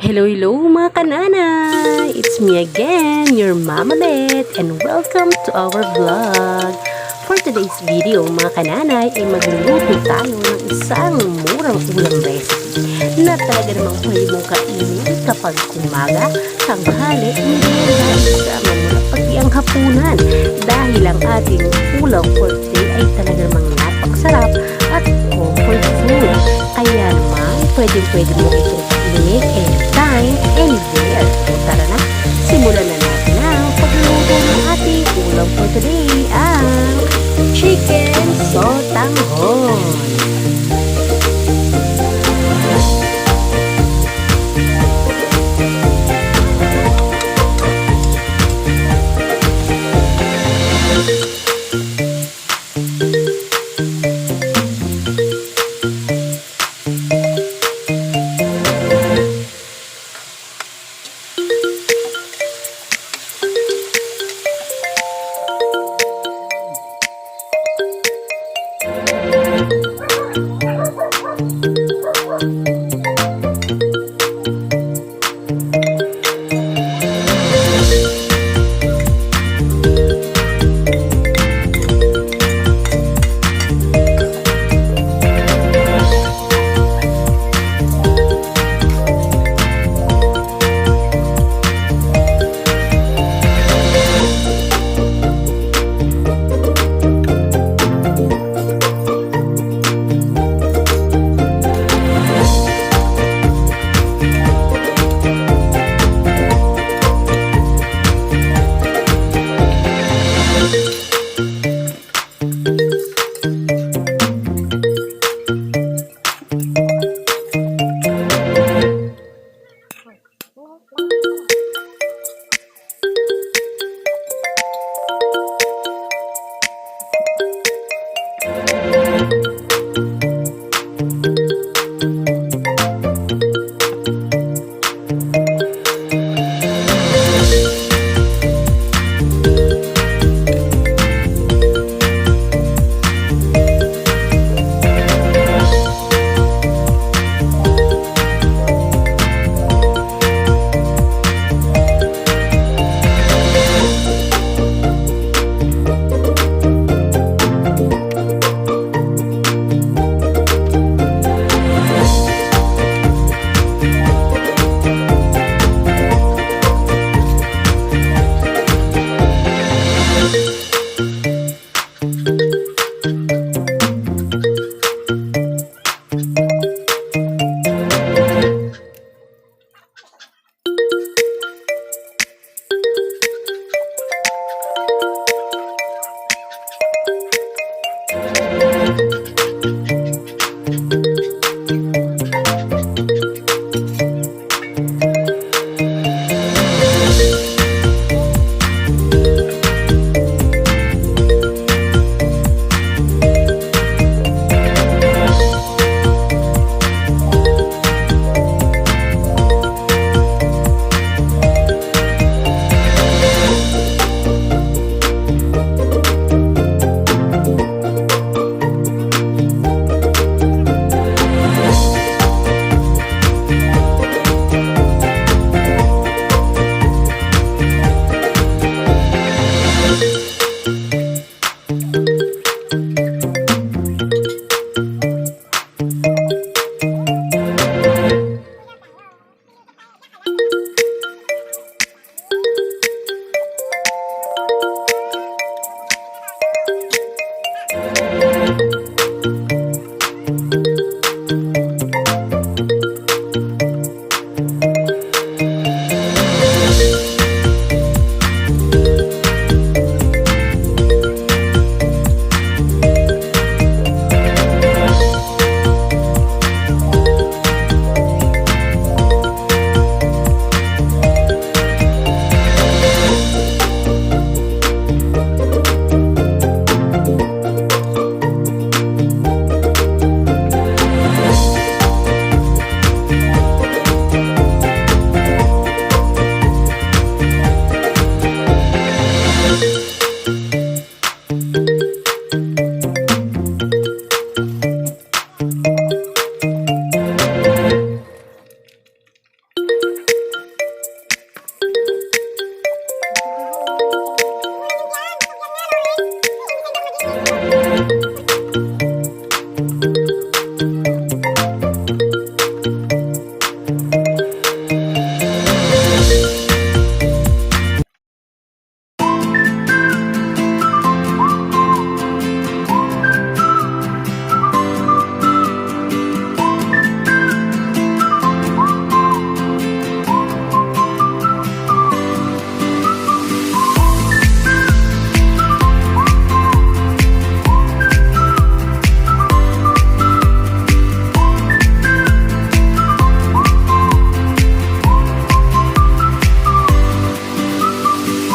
Hello mga kananay! It's me again, your Mama Let, and welcome to our vlog. For today's video mga kananay ay magluluto tayo ng isang murang ulam recipe na talaga namang pwede mong kainin kapag umaga, tanghali, merienda, isama mo na pati ang hapunan. Dahil ang ating ulam for today ay talaga namang napakasarap at comfort food. Kaya naman pwede mo itong kainin